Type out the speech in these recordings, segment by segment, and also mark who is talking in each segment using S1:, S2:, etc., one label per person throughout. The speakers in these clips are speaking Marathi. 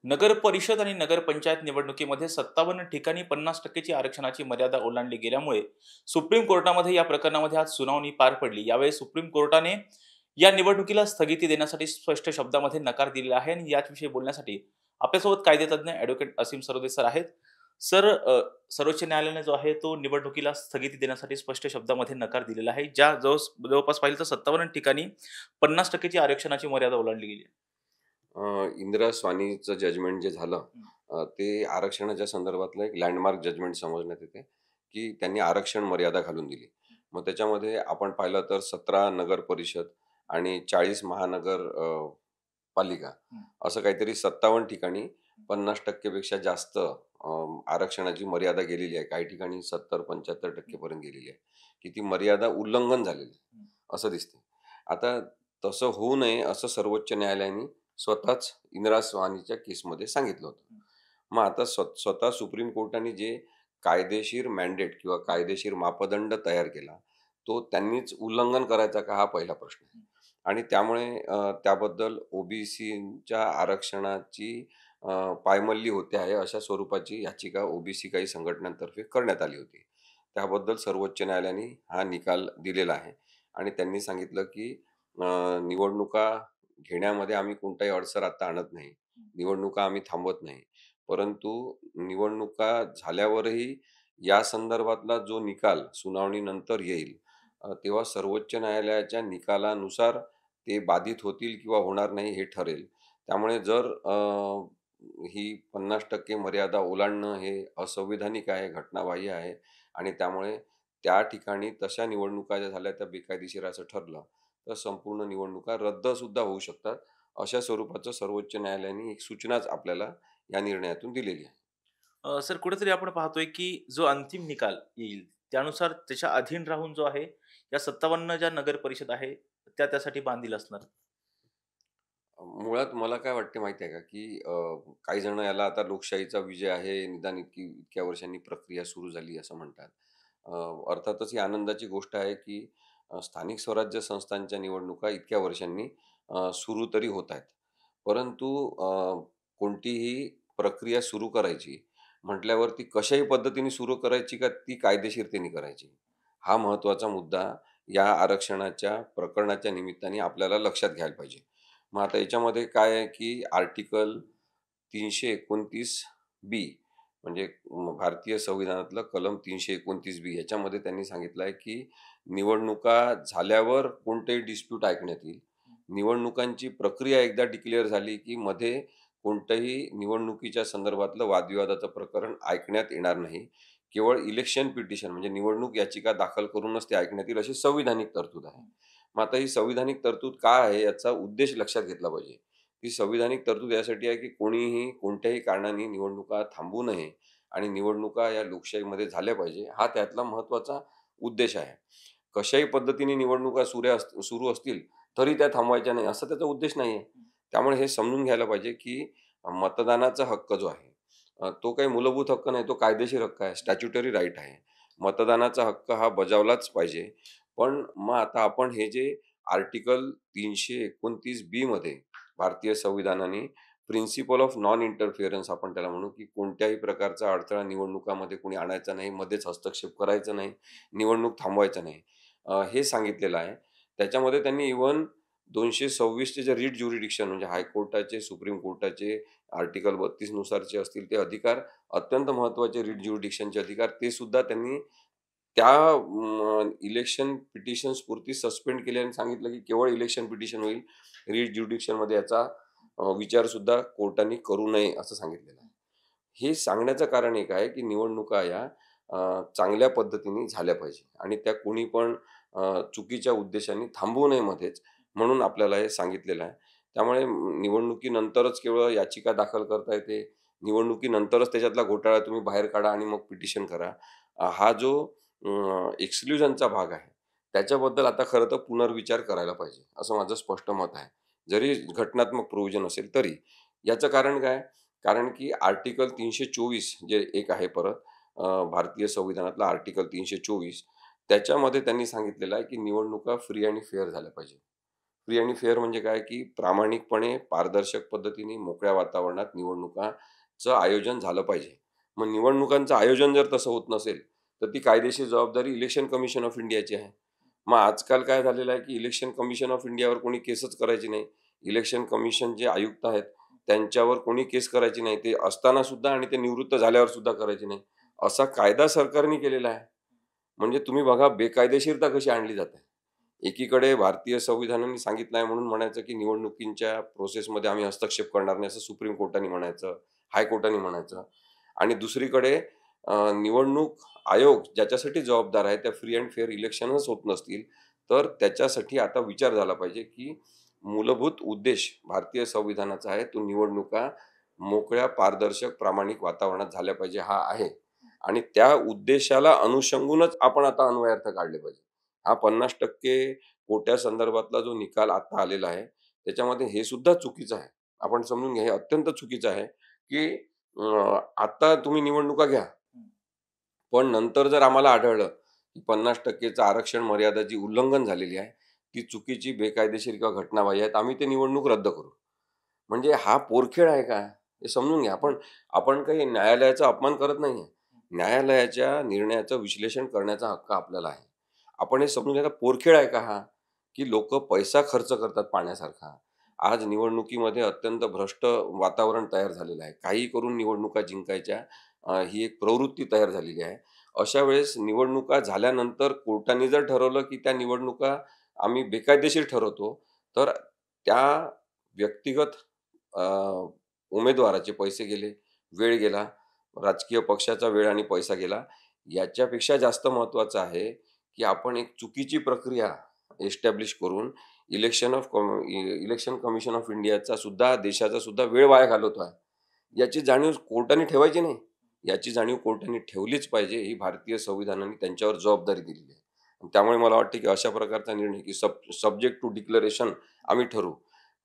S1: नगर परिषद आणि नगरपंचायत निवडणुकीमध्ये 57 ठिकाणी 50% आरक्षणाची मर्यादा ओलांडली गेल्यामुळे सुप्रीम कोर्टामध्ये या प्रकरणामध्ये आज सुनावणी पार पडली. यावेळी सुप्रीम कोर्टाने या निवडणुकीला स्थगिती देण्यासाठी स्पष्ट शब्दामध्ये नकार दिलेला आहे आणि याविषयी बोलण्यासाठी आपल्यासोबत कायदेतज्ञ ॲडव्होकेट असीम सरोदे सर आहेत. सर, सर्वोच्च न्यायालयाने जो आहे तो निवडणुकीला स्थगिती देण्यासाठी स्पष्ट शब्दामध्ये नकार दिलेला आहे. जवळपास पाहिलं तर 57 ठिकाणी 50% आरक्षणाची मर्यादा ओलांडली गेली.
S2: इंदिरा स्वानीचं जजमेंट जे झालं
S1: हं.
S2: ते आरक्षणाच्या संदर्भातलं एक लँडमार्क जजमेंट समजण्यात येते, की त्यांनी आरक्षण मर्यादा घालून दिली. मग त्याच्यामध्ये आपण पाहिलं तर 17 नगर परिषद आणि 40 महानगर पालिका
S1: हं.
S2: असं काहीतरी 57 ठिकाणी 50% पेक्षा जास्त आरक्षणाची मर्यादा गेलेली आहे. काही ठिकाणी 70-75% पर्यंत गेलेली आहे, की ती मर्यादा उल्लंघन झालेली आहे,
S1: हं.
S2: असं दिसते. आता तसं होऊ नये असं सर्वोच्च न्यायालयाने स्वतःच इंदिरा स्वानीच्या केसमध्ये सांगितलं होतं.
S1: हं.
S2: मग आता स्वतः सुप्रीम कोर्टाने जे कायदेशीर मॅन्डेट किंवा कायदेशीर मापदंड तयार केला, तो त्यांनीच उल्लंघन करायचा का हा पहिला प्रश्न आहे. आणि त्यामुळे त्याबद्दल ओबीसीच्या आरक्षणाची पायमल्ली होते आहे अशा स्वरूपाची याचिका ओबीसी काही संघटनांतर्फे करण्यात आली होती. त्याबद्दल सर्वोच्च न्यायालयाने हा निकाल दिलेला आहे आणि त्यांनी सांगितलं की निवडणुका घेण्यामध्ये आम्ही कोणताही अडसर आता आणत नाही. निवडणुका आम्ही थांबवत नाही. परंतु निवडणुका झाल्यावरही या संदर्भातला जो निकाल सुनावणीनंतर येईल, तेव्हा सर्वोच्च न्यायालयाच्या निकालानुसार ते बाधित होतील किंवा होणार नाही हे ठरेल. त्यामुळे जर ही 50% मर्यादा ओलांडणं हे असंविधानिक आहे, घटनाबाह्य आहे आणि त्यामुळे त्या ठिकाणी तशा निवडणुका ज्या झाल्या त्या बेकायदेशीर असं ठरलं, तर संपूर्ण निवडणुका रद्द सुद्धा होऊ शकतात. अशा स्वरूपाचं सर्वोच्च न्यायालयाने एक सूचनाच आपल्याला या निर्णयातून दिलेली आहे.
S1: सर, कुठेतरी आपण पाहतोय, की जो अंतिम निकाल येईल, त्यानुसार त्याच्या अधीन राहून जो आहे, या 57 ज्या नगर परिषद आहे, त्यासाठी बांधील असणार.
S2: मुळात मला काय वाटते माहिती आहे का, की काही जण याला आता लोकशाहीचा विजय आहे, निदान इतक्या वर्षांनी प्रक्रिया सुरू झाली असं म्हणतात. अ, अर्थातच ही आनंदाची गोष्ट आहे, की स्थानिक स्वराज्य संस्थांच्या निवडणुका इतक्या वर्षांनी सुरू तरी होत आहेत. परंतु कोणतीही प्रक्रिया सुरू करायची म्हटल्यावर ती कशाही पद्धतीने सुरू करायची का ती कायदेशीरतेने करायची? हा महत्त्वाचा मुद्दा या आरक्षणाच्या प्रकरणाच्या निमित्ताने आपल्याला लक्षात घ्यायला पाहिजे. मग आता याच्यामध्ये काय आहे, की आर्टिकल 329 बी म्हणजे भारतीय संविधानातलं कलम 329 बी याच्यामध्ये त्यांनी सांगितलं आहे, की निवडणुका झाल्यावर कोणतेही डिस्प्यूट ऐकण्यात येईल. निवडणुकांची प्रक्रिया एकदा डिक्लेअर झाली, की मध्ये कोणत्याही निवडणुकीच्या संदर्भातलं वादविवादाचं प्रकरण ऐकण्यात येणार नाही. केवळ इलेक्शन पिटिशन म्हणजे निवडणूक याचिका दाखल करूनच ते ऐकण्यात येईल अशी संविधानिक तरतूद आहे. मग आता ही संविधानिक तरतूद काय आहे याचा उद्देश लक्षात घेतला पाहिजे. ही संविधानिक तरतूद यासाठी आहे, की कोणीही कोणत्याही कारणाने निवडणुका थांबवू नये आणि निवडणुका या लोकशाहीमध्ये झाल्या पाहिजे, हा त्यातला महत्त्वाचा उद्देश आहे. कशाही पद्धतीने निवडणुका सुरू असतील, तरी त्या थांबवायच्या नाही, असा त्याचा उद्देश नाहीये. त्यामुळे हे समजून घ्यायला पाहिजे, की मतदानाचा हक्क जो आहे, तो काही मूलभूत हक्क नाही, तो कायदेशीर हक्क आहे, स्टॅच्युटरी राईट आहे. मतदानाचा हक्क हा बजावलाच पाहिजे. पण मग आता आपण हे जे आर्टिकल 329 बी मध्ये भारतीय संविधानाने प्रिन्सिपल ऑफ नॉन इंटरफिअरन्स आपण त्याला म्हणू, की कोणत्याही प्रकारचा अडथळा निवडणुकामध्ये कोणी आणायचा नाही, मध्येच हस्तक्षेप करायचा नाही, निवडणूक थांबवायचं नाही, हे सांगितलेलं आहे. त्याच्यामध्ये त्यांनी इव्हन 226 चे जे रिट ज्युरिडिक्शन म्हणजे हायकोर्टाचे, सुप्रीम कोर्टाचे आर्टिकल 32 नुसारचे असतील ते अधिकार, अत्यंत महत्त्वाचे रिट ज्युरिडिक्शनचे अधिकार, ते सुद्धा त्यांनी त्या इलेक्शन पिटिशन्सपुरती सस्पेंड केले आणि सांगितलं, की केवळ इलेक्शन पिटिशन होईल. रिट ज्युरिडिक्शनमध्ये याचा विचारसुद्धा कोर्टाने करू नये असं सांगितलेलं आहे. हे सांगण्याचं कारण एक आहे, की निवडणुका या चांगल्या पद्धतीने झाल्या पाहिजे आणि त्या कोणी पण चुकीच्या उद्देशाने थांबवू नये मध्येच, म्हणून आपल्याला हे सांगितलेलं आहे. त्यामुळे निवडणुकीनंतरच केवळ याचिका दाखल करता येते. निवडणुकीनंतरच त्याच्यातला घोटाळा तुम्ही बाहेर काढा आणि मग पिटिशन करा. हा जो एक्सक्लुजनचा भाग आहे, त्याच्याबद्दल आता खरं तर पुनर्विचार करायला पाहिजे, असं माझं स्पष्ट मत आहे. जरी घटनात्मक प्रोव्हिजन असेल तरी. याचं कारण काय? कारण की आर्टिकल 324 जे एक आहे परत भारतीय संविधानातलं आर्टिकल 324 त्याच्यामध्ये त्यांनी सांगितलेलं आहे, की निवडणुका फ्री आणि फेअर झाल्या पाहिजे. फ्री आणि फेअर म्हणजे काय, की प्रामाणिकपणे, पारदर्शक पद्धतीने, मोकळ्या वातावरणात निवडणुकांचं आयोजन झालं पाहिजे. मग निवडणुकांचं आयोजन जर तसं होत नसेल, तर ती कायदेशीर जबाबदारी इलेक्शन कमिशन ऑफ इंडियाची आहे. मग आजकाल काय झालेलं आहे, की इलेक्शन कमिशन ऑफ इंडियावर कोणी केसच करायची नाही. इलेक्शन कमिशन जे आयुक्त आहेत, त्यांच्यावर कोणी केस करायची नाही. ते असताना सुद्धा आणि ते निवृत्त झाल्यावर सुद्धा करायची नाही. असा कायदा सरकारने केलेला आहे. म्हणजे तुम्ही बघा बेकायदेशीरता कशी आणली जाते. एकीकडे भारतीय संविधानाने सांगितलं आहे म्हणून म्हणायचं, की निवडणुकीच्या प्रोसेसमध्ये आम्ही हस्तक्षेप करणार नाही, असं सुप्रीम कोर्टाने म्हणायचं, हायकोर्टाने म्हणायचं. आणि दुसरीकडे निवडणूक आयोग ज्याच्यासाठी जबाबदार आहे, त्या फ्री अँड फेअर इलेक्शनच होत नसतील, तर त्याच्यासाठी आता विचार झाला पाहिजे, की मूलभूत उद्देश भारतीय संविधानाचा आहे, तो निवडणुका मोकळ्या, पारदर्शक, प्रामाणिक वातावरणात झाल्या पाहिजे हा आहे. आणि त्या उद्देशाला अनुषंगूनच आपण आता अन्वयार्थ काढले पाहिजे. हा 50% कोट्या संदर्भातला जो निकाल आता आलेला आहे, त्याच्यामध्ये हे सुद्धा चुकीचं आहे. आपण समजून घ्या, हे अत्यंत चुकीचं आहे, की आता तुम्ही निवडणुका घ्या. पण नंतर जर आम्हाला आढळलं, की 50% आरक्षण मर्यादा जी उल्लंघन झालेली आहे, ती चुकीची, बेकायदेशीर किंवा घटनाबाह्य आहे, आम्ही ते निवडणूक रद्द करू. म्हणजे हा पोरखेड आहे का? हे समजून घ्या. आपण आपण काही न्यायालयाचा अपमान करत नाहीये. न्यायालयाच्या निर्णयाचं विश्लेषण करण्याचा हक्क आपल्याला आहे. आपण हे समजून घ्या, पोरखेड आहे का हा? की लोकं पैसा खर्च करतात पाण्यासारखा. आज निवडणुकीमध्ये अत्यंत भ्रष्ट वातावरण तयार झालेलं आहे. काहीही करून निवडणुका जिंकायच्या ही एक प्रवृत्ती तयार झालेली आहे. अशा वेळेस निवडणुका झाल्यानंतर कोर्टाने जर ठरवलं, की त्या निवडणुका आम्ही बेकायदेशीर ठरवतो, तर त्या व्यक्तिगत अ, उमेदवाराचे पैसे गेले, वेळ गेला, राजकीय पक्षाचा वेळ आणि पैसा गेला. याच्यापेक्षा जास्त महत्त्वाचं आहे, की आपण एक चुकीची प्रक्रिया एस्टॅब्लिश करून इलेक्शन कमिशन ऑफ इंडियाचा सुद्धा, देशाचा सुद्धा वेळ वाया घालवतो आहे. याची जाणीव कोर्टाने ठेवायची नाही. याची जाणीव कोर्टाने ठेवलीच पाहिजे. ही भारतीय संविधानाने त्यांच्यावर जबाबदारी दिलेली आहे. आणि त्यामुळे मला वाटतं, की अशा प्रकारचा निर्णय, की सब्जेक्ट टू डिक्लरेशन आम्ही ठरवू.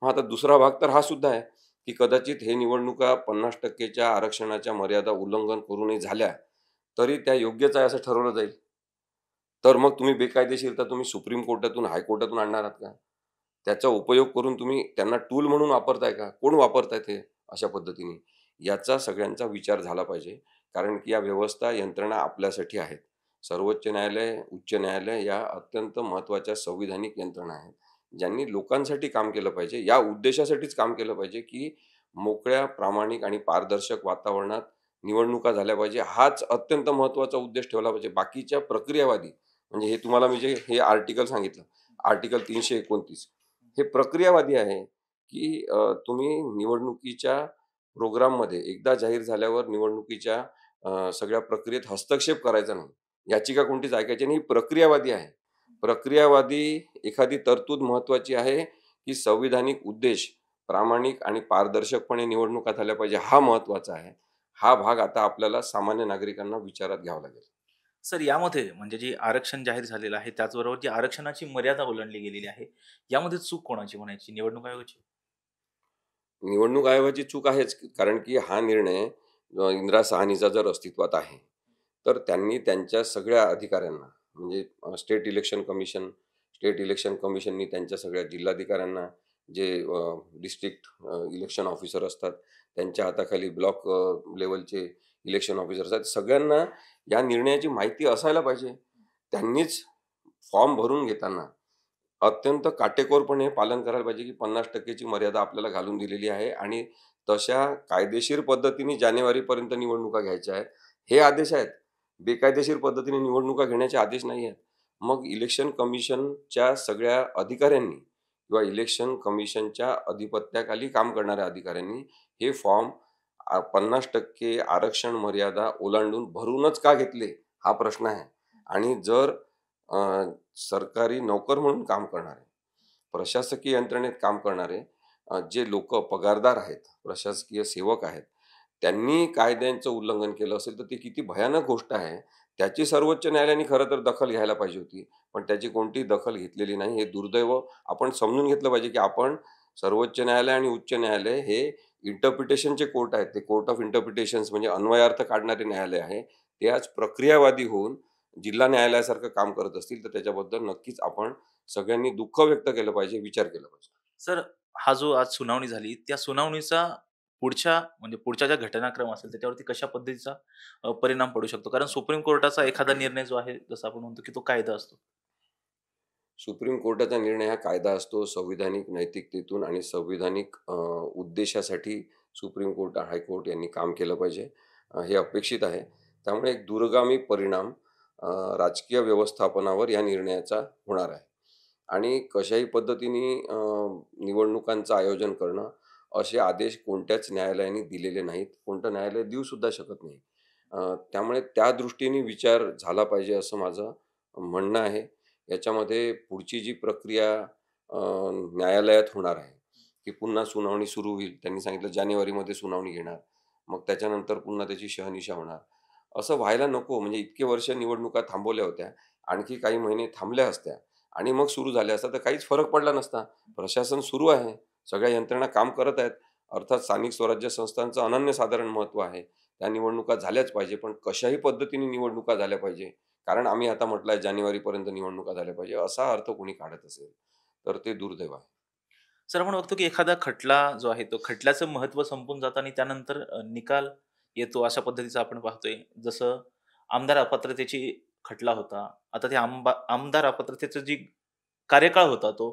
S2: मग आता दुसरा भाग तर हा सुद्धा आहे, की कदाचित हे निवडणुका 50% आरक्षणाच्या मर्यादा उल्लंघन करूनही झाल्या, तरी त्या योग्यच आहे असं ठरवलं जाईल. तर मग तुम्ही बेकायदेशीरता तुम्ही सुप्रीम कोर्टातून, हायकोर्टातून आणणार आहात का? त्याचा उपयोग करून तुम्ही त्यांना टूल म्हणून वापरताय का? कोण वापरतायत हे अशा पद्धतीने? याचा सगळ्यांचा विचार झाला पाहिजे. कारण की या व्यवस्था, यंत्रणा आपल्यासाठी आहेत. सर्वोच्च न्यायालय, उच्च न्यायालय या अत्यंत महत्त्वाच्या संविधानिक यंत्रणा आहेत. ज्यांनी लोकांसाठी काम केलं पाहिजे. या उद्देशासाठीच काम केलं पाहिजे, की मोकळ्या, प्रामाणिक आणि पारदर्शक वातावरणात निवडणुका झाल्या पाहिजे. हाच अत्यंत महत्त्वाचा उद्देश ठेवला पाहिजे. बाकीच्या प्रक्रियावादी म्हणजे हे तुम्हाला मी जे हे आर्टिकल सांगितलं, आर्टिकल 329 हे प्रक्रियावादी आहे, की तुम्ही निवडणुकीच्या प्रोग्राममध्ये एकदा जाहीर झाल्यावर निवडणुकीच्या सगळ्या प्रक्रियेत हस्तक्षेप करायचा नाही. याचिका कोणतीच ऐकायची नाही. ही प्रक्रियावादी आहे. प्रक्रियावादी एखादी तरतूद महत्त्वाची आहे, की संविधानिक उद्देश प्रामाणिक आणि पारदर्शकपणे निवडणुका झाल्या पाहिजे हा महत्त्वाचा आहे. हा भाग आता आपल्याला सामान्य नागरिकांना विचारात घ्यावा लागेल.
S1: सर, यामध्ये म्हणजे जे आरक्षण जाहीर झालेलं आहे, त्याचबरोबर जी आरक्षणाची मर्यादा ओलांडली गेलेली आहे, यामध्ये चूक कोणाची म्हणायची? निवडणूक आयोगाची?
S2: निवडणूक आयोगाची चूक आहेच, कारण की हा निर्णय इंदिरा साहनीचा जर अस्तित्वात आहे, तर त्यांनी त्यांच्या सगळ्या अधिकाऱ्यांना म्हणजे स्टेट इलेक्शन कमिशननी त्यांच्या सगळ्या जिल्हाधिकाऱ्यांना जे डिस्ट्रिक्ट इलेक्शन ऑफिसर असतात, त्यांच्या हाताखाली ब्लॉक लेव्हलचे इलेक्शन ऑफिसर असतात, सगळ्यांना या निर्णयाची माहिती असायला पाहिजे. त्यांनीच फॉर्म भरून घेताना अत्यंत काटेकोरपणे पालन करायला पाहिजे, की 50% ची मर्यादा आपल्याला घालून दिलेली आहे आणि तशा कायदेशीर पद्धतीने जानेवारीपर्यंत निवडणुका घ्यायच्या आहेत. हे आदेश आहेत. बेकायदेशीर पद्धतीने निवडणुका घेण्याचे आदेश नाही आहेत. मग इलेक्शन कमिशनच्या सगळ्या अधिकाऱ्यांनी किंवा इलेक्शन कमिशनच्या अधिपत्याखाली काम करणाऱ्या अधिकाऱ्यांनी हे फॉर्म 50% आरक्षण मर्यादा ओलांडून भरूनच का घेतले? हा प्रश्न आहे. आणि जर अ, सरकारी नोकर म्हणून काम करणारे, प्रशासकीय यंत्रणेत काम करणारे जे लोकं पगारदार आहेत, प्रशासकीय सेवक आहेत, त्यांनी कायद्यांचं उल्लंघन केलं असेल, तर ती किती भयानक गोष्ट आहे. त्याची सर्वोच्च न्यायालयाने खरं तर दखल घ्यायला पाहिजे होती. पण त्याची कोणतीही दखल घेतलेली नाही. हे दुर्दैव आपण समजून घेतलं पाहिजे, की आपण सर्वोच्च न्यायालय आणि उच्च न्यायालय हे इंटरप्रिटेशनचे कोर्ट आहेत. ते कोर्ट ऑफ इंटरप्रिटेशन्स म्हणजे अन्वयार्थ काढणारे न्यायालय आहे. ते आज प्रक्रियावादी होऊन जिल्हा न्यायालयासारखं काम करत असतील, तर त्याच्याबद्दल नक्कीच आपण सगळ्यांनी दुःख व्यक्त केलं पाहिजे, विचार केला पाहिजे.
S1: सर, हा जो आज सुनावणी झाली, त्या सुनावणीचा पुढच्या ज्या घटनाक्रम असेल त्याच्यावरती कशा पद्धतीचा परिणाम पडू शकतो? कारण सुप्रीम कोर्टाचा एखादा निर्णय जो आहे, जसं आपण म्हणतो की तो कायदा असतो.
S2: सुप्रीम कोर्टाचा निर्णय हा कायदा असतो. संविधानिक नैतिकतेतून आणि संविधानिक उद्देशासाठी सुप्रीम कोर्ट, हायकोर्ट यांनी काम केलं पाहिजे. हे अपेक्षित आहे. त्यामुळे एक दूरगामी परिणाम अ, राजकीय व्यवस्थापनावर या निर्णयाचा होणार आहे. आणि कशाही पद्धतीने निवडणुकांचं आयोजन करणं, असे आदेश कोणत्याच न्यायालयाने दिलेले नाहीत. कोणतं न्यायालय देऊ सुद्धा शकत नाही. त्यामुळे त्या दृष्टीने विचार झाला पाहिजे असं माझं म्हणणं आहे. याच्यामध्ये पुढची जी प्रक्रिया अ, न्यायालयात होणार आहे, की पुन्हा सुनावणी सुरू होईल. त्यांनी सांगितलं जानेवारीमध्ये सुनावणी घेणार. मग त्याच्यानंतर पुन्हा त्याची शहानिशा होणार. असं व्हायला नको. म्हणजे इतके वर्ष निवडणुका थांबवल्या होत्या. आणखी काही महिने थांबल्या असत्या आणि मग सुरू झाल्या असत्या तर काहीच फरक पडला नसता. प्रशासन सुरू आहे. सगळ्या यंत्रणा काम करत आहेत. अर्थात स्थानिक स्वराज्य संस्थांचं अनन्यसाधारण महत्त्व आहे. त्या निवडणुका झाल्याच पाहिजे. पण कशाही पद्धतीने निवडणुका झाल्या पाहिजे. कारण आम्ही आता म्हटलंय जानेवारीपर्यंत निवडणुका झाल्या पाहिजे, असा अर्थ कोणी काढत असेल, तर ते दुर्दैव आहे.
S1: सर, आपण बघतो की एखादा खटला जो आहे, तो खटल्याचं महत्त्व संपून जातं आणि त्यानंतर निकाल येतो अशा पद्धतीचं आपण पाहतोय. जसं आमदार अपात्रतेची खटला होता. आता ते आमदार अपात्रतेचं जी कार्यकाळ होता तो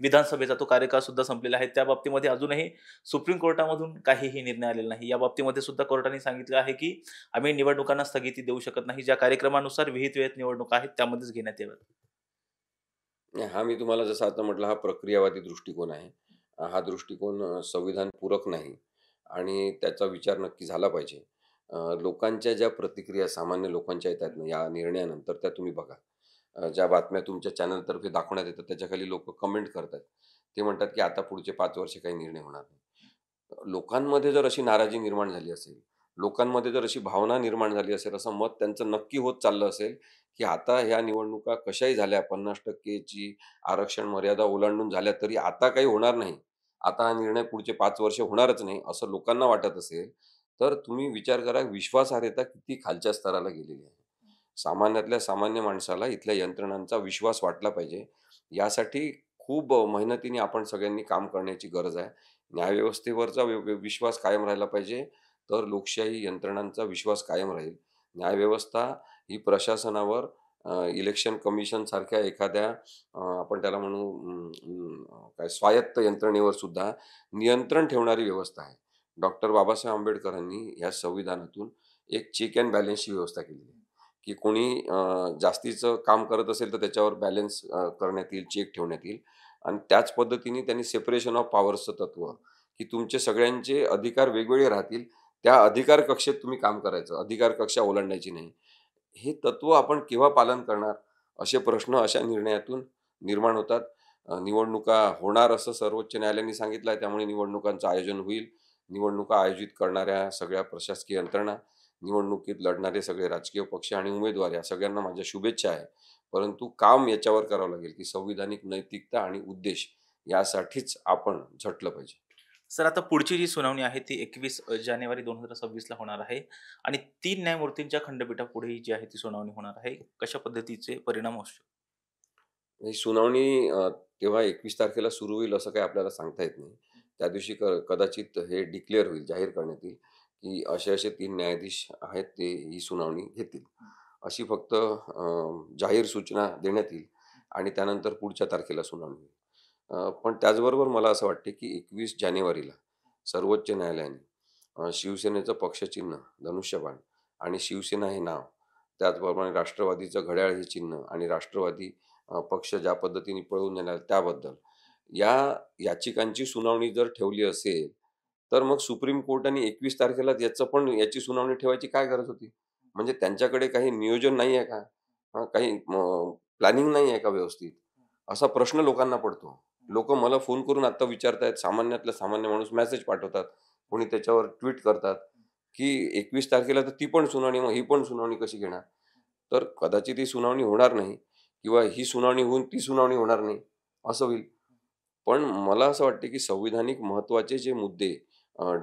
S1: विधानसभेचा तो कार्यकाळ सुद्धा संपलेला आहे. त्या बाबतीमध्ये अजूनही सुप्रीम कोर्टामधून काहीही निर्णय आलेला नाही. या बाबतीमध्ये सुद्धा कोर्टाने सांगितलं आहे, की आम्ही निवडणुकांना स्थगिती देऊ शकत नाही. ज्या कार्यक्रमानुसार विहित वेळेत निवडणुका आहेत त्यामध्येच घेण्यात याव्यात.
S2: नाही, हा मी तुम्हाला जसं आता म्हटलं हा प्रक्रियावादी दृष्टिकोन आहे. हा दृष्टिकोन संविधानपूरक नाही आणि त्याचा विचार नक्की झाला पाहिजे. लोकांच्या ज्या प्रतिक्रिया सामान्य लोकांच्या येतात ना या निर्णयानंतर त्या तुम्ही बघा. ज्या बातम्या तुमच्या चॅनलतर्फे दाखवण्यात येतात त्याच्याखाली लोकं कमेंट करतात. ते म्हणतात की आता पुढचे 5 वर्ष काही निर्णय होणार नाही. लोकांमध्ये जर अशी नाराजी निर्माण झाली असेल, लोकांमध्ये जर अशी भावना निर्माण झाली असेल, असं मत त्यांचं नक्की होत चाललं असेल, की आता ह्या निवडणुका कशाही झाल्या 50% ची आरक्षण मर्यादा ओलांडून झाल्या तरी आता काही होणार नाही. आता हा निर्णय पुढचे 5 वर्ष होणारच नाही, असं लोकांना वाटत असेल, तर तुम्ही विचार करा विश्वासार्हता किती खालच्या स्तराला गेलेली आहे. सामान्यातल्या सामान्य माणसाला इथल्या यंत्रणांचा विश्वास वाटला पाहिजे. यासाठी खूप मेहनतीने आपण सगळ्यांनी काम करण्याची गरज आहे. न्यायव्यवस्थेवरचा विश्वास कायम राहिला पाहिजे, तर लोकशाही यंत्रणांचा विश्वास कायम राहील. न्यायव्यवस्था ही प्रशासनावर इलेक्शन कमिशन सारख्या एखाद्या आपण त्याला म्हणू काय स्वायत्त यंत्रणेवर सुद्धा नियंत्रण ठेवणारी व्यवस्था आहे. डॉक्टर बाबासाहेब आंबेडकरांनी या संविधानातून एक चेक एंड बॅलन्सची व्यवस्था केलेली आहे, की कोणी जास्तीचं काम करत असेल तर त्याच्यावर बॅलन्स करण्यात येईल, चेक ठेवण्यात येईल आणि त्याच पद्धतीने त्यांनी सेपरेशन ऑफ पॉवर्सचं तत्व, की तुमचे सगळ्यांचे अधिकार वेगवेगळे राहतील. त्या अधिकार कक्षेत तुम्ही काम करायचं. अधिकार कक्षा ओलांडायची नाही. हे तत्व आपण केव्हा पालन करणार? असे प्रश्न अशा निर्णयातून निर्माण होतात. निवडणुका होणार असं सर्वोच्च न्यायालयाने सांगितलं आहे. त्यामुळे निवडणुकांचं आयोजन होईल. निवडणुका आयोजित करणाऱ्या सगळ्या प्रशासकीय यंत्रणा, निवडणुकीत लढणारे सगळे राजकीय पक्ष आणि उमेदवार या सगळ्यांना माझ्या शुभेच्छा आहे. परंतु काम याच्यावर करावं लागेल, की संविधानिक नैतिकता आणि उद्देश यासाठीच आपण झटलं पाहिजे.
S1: सर, आता पुढची जी सुनावणी आहे ती 21 जानेवारी 2026 ला होणार आहे आणि 3 न्यायमूर्तींच्या खंडपीठापुढे जी आहे ती सुनावणी होणार आहे. कशा पद्धतीचे परिणाम असू शकतात?
S2: ही सुनावणी तेव्हा 21 तारखेला सुरू होईल असं काही आपल्याला सांगता येत नाही. त्या दिवशी कदाचित हे डिक्लेअर होईल, जाहीर करण्यात येईल, की असे-असे 3 न्यायाधीश आहेत ते ही सुनावणी घेतील. अशी फक्त जाहीर सूचना देण्यात येईल आणि त्यानंतर पुढच्या तारखेला सुनावणी होईल. पण त्याचबरोबर मला असं वाटते, की 21 जानेवारीला सर्वोच्च न्यायालयाने शिवसेनेचं पक्षचिन्ह धनुष्यबाण आणि शिवसेना हे नाव, त्याचप्रमाणे राष्ट्रवादीचं घड्याळ हे चिन्ह आणि राष्ट्रवादी पक्ष ज्या पद्धतीने पळवून नेणार त्याबद्दल या याचिकांची सुनावणी जर ठेवली असेल, तर मग सुप्रीम कोर्टाने 21 तारखेलाच याची सुनावणी ठेवायची काय गरज होती? म्हणजे त्यांच्याकडे काही नियोजन नाही आहे का? काही प्लॅनिंग नाही आहे का व्यवस्थित? असा प्रश्न लोकांना पडतो. लोकं मला फोन करून आता विचारतायत, सामान्यातला सामान्य माणूस मेसेज पाठवतात. कोणी त्याच्यावर ट्वीट करतात, की 21 तारखेला तर ती पण सुनावणी, मग ही पण सुनावणी कशी घेणार? तर कदाचित ही सुनावणी होणार नाही किंवा ही सुनावणी होऊन ती सुनावणी होणार नाही, असं होईल. पण मला असं वाटतं, की संविधानिक महत्त्वाचे जे मुद्दे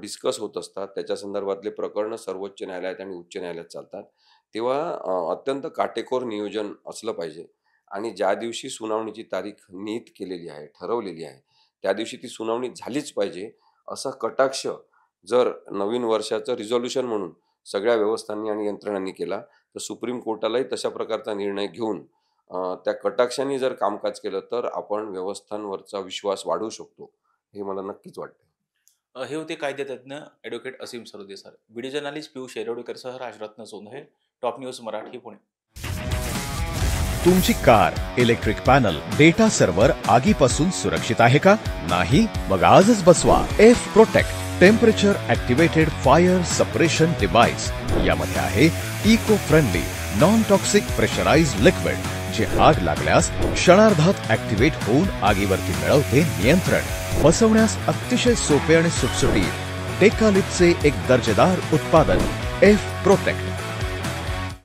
S2: डिस्कस होत असतात, त्याच्या संदर्भातले प्रकरणं सर्वोच्च न्यायालयात आणि उच्च न्यायालयात चालतात, तेव्हा अत्यंत काटेकोर नियोजन असलं पाहिजे आणि ज्या दिवशी सुनावणीची तारीख निश्चित केलेली आहे, ठरवलेली आहे, त्या दिवशी ती सुनावणी झालीच पाहिजे, असा कटाक्ष जर नवीन वर्षाचं रिझोल्यूशन म्हणून सगळ्या व्यवस्थांनी आणि यंत्रणांनी केला, तर सुप्रीम कोर्टालाही तशा प्रकारचा निर्णय घेऊन त्या कटाक्षाने जर कामकाज केलं, तर आपण व्यवस्थांवरचा विश्वास वाढवू शकतो, हे मला नक्कीच वाटतं.
S1: हे होते कायदेतज्ञ advocate Asim Sarode sir. Video journalist Piyush येरवडेकरसह राजरत्न सोंधळे, टॉप न्यूज मराठी, पुणे.
S3: तुमची car, electric panel, data server आगीपासून सुरक्षित आहे का? नाही? मग आजच बसवा F protect temperature activated fire suppression device. यामध्ये आहे eco friendly non toxic pressurised liquid, जे आग लागल्यास क्षणार्धात ॲक्टिवेट होऊन आगीवरती मिळवते नियंत्रण. बसवण्यास अतिशय सोपे आणि सुटसुटीत. टेकालिपचे एक दर्जेदार उत्पादन एफ प्रोटेक्ट.